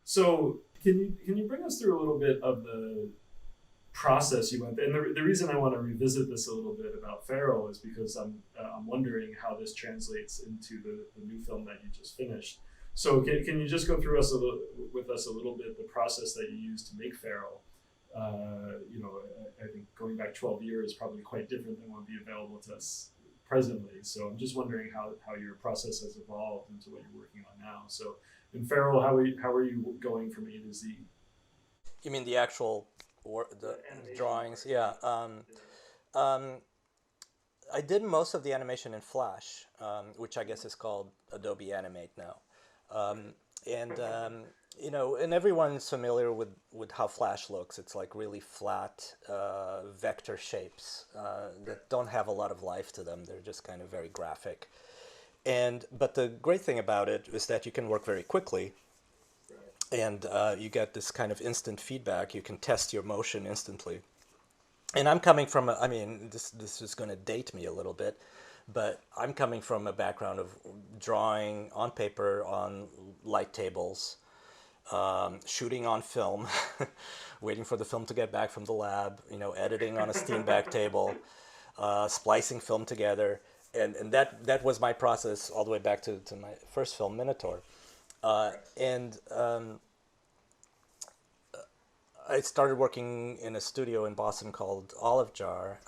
So can you bring us through a little bit of the process you went through? And the reason I want to revisit this a little bit about Ferel is because I'm wondering how this translates into the new film that you just finished. So can you just go through with us a little bit the process that you used to make Ferel? I think going back 12 years is probably quite different than what would be available to us presently. So I'm just wondering how your process has evolved into what you're working on now. So in Ferel, how are you going from A to Z? You mean the actual The the animation drawings? part. Yeah. Um, I did most of the animation in Flash, which I guess is called Adobe Animate now. Um, and and everyone's familiar with how Flash looks. It's like really flat vector shapes that don't have a lot of life to them. They're just kind of very graphic. And but the great thing about it is that you can work very quickly, and you get this kind of instant feedback. You can test your motion instantly. And I'm coming from I mean, this is going to date me a little bit, but I'm coming from a background of drawing on paper on light tables, shooting on film, waiting for the film to get back from the lab, editing on a Steenbeck table, splicing film together. And that was my process all the way back to my first film, Minotaur. And I started working in a studio in Boston called Olive Jar,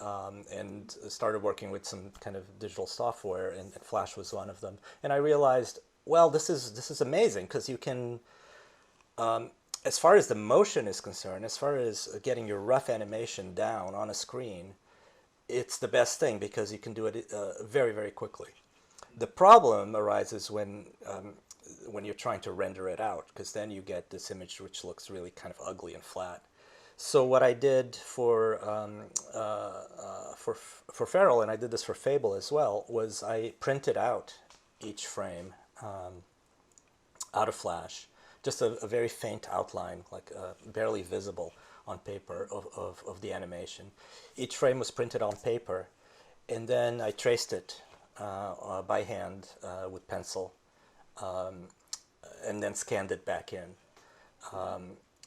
and started working with some kind of digital software, and Flash was one of them. And I realized, well, this is amazing because you can, as far as the motion is concerned, as far as getting your rough animation down on a screen, it's the best thing because you can do it very, very quickly. The problem arises when you're trying to render it out, because then you get this image which looks really kind of ugly and flat. So what I did for Ferel, and I did this for Fable as well, was I printed out each frame out of Flash, just a very faint outline, like barely visible on paper of the animation. Each frame was printed on paper, and then I traced it by hand with pencil, and then scanned it back in.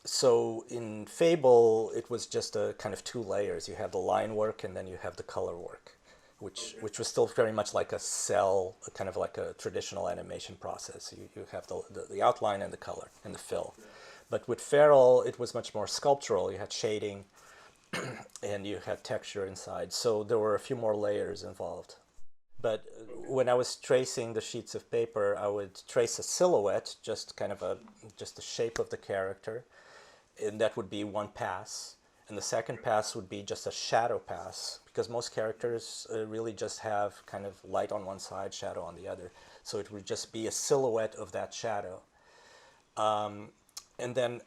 So in Fable, it was just a kind of two layers. You have the line work and then you have the color work, Okay. which was still very much like a cell, kind of like a traditional animation process. You have the outline and the color and the fill. Yeah. But with Ferrell, it was much more sculptural. You had shading and you had texture inside. So there were a few more layers involved. But Okay. when I was tracing the sheets of paper, I would trace a silhouette, just kind of just the shape of the character, and that would be one pass. And the second pass would be just a shadow pass, because most characters really just have kind of light on one side, shadow on the other. So it would just be a silhouette of that shadow. And then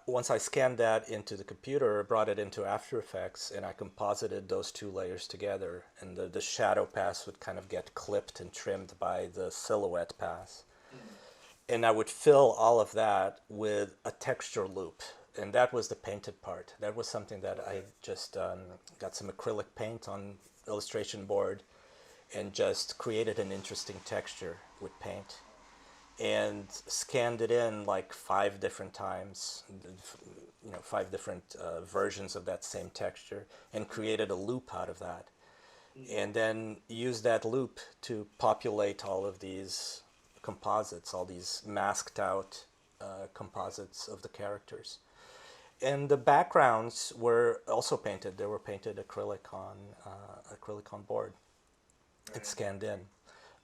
once I scanned that into the computer, brought it into After Effects, and I composited those two layers together, and the shadow pass would kind of get clipped and trimmed by the silhouette pass. Mm. And I would fill all of that with a texture loop. And that was the painted part. That was something that I Okay. just got some acrylic paint on illustration board and just created an interesting texture with paint and scanned it in like five different times, five different versions of that same texture, and created a loop out of that. Mm. And then used that loop to populate all of these composites, all these masked out composites of the characters. And the backgrounds were also painted. They were painted acrylic on board and Right. scanned in.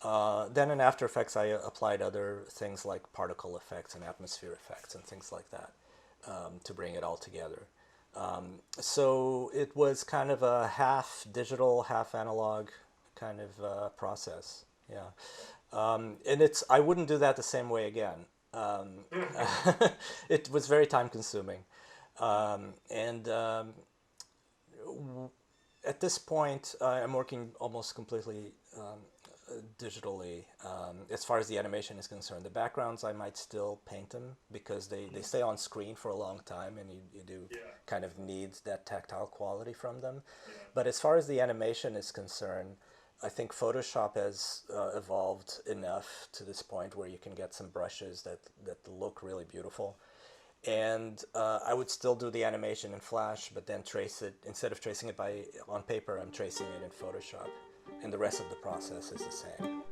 Then in After Effects, I applied other things like particle effects and atmosphere effects and things like that to bring it all together. So it was kind of a half digital, half analog kind of process. Yeah, and I wouldn't do that the same way again. It was very time consuming, and at this point, I'm working almost completely digitally as far as the animation is concerned. The backgrounds, I might still paint them because they stay on screen for a long time and you do Yeah. kind of need that tactile quality from them. Yeah. But as far as the animation is concerned, I think Photoshop has evolved enough to this point where you can get some brushes that look really beautiful. And I would still do the animation in Flash, but then trace it, instead of tracing it on paper, I'm tracing it in Photoshop. And the rest of the process is the same.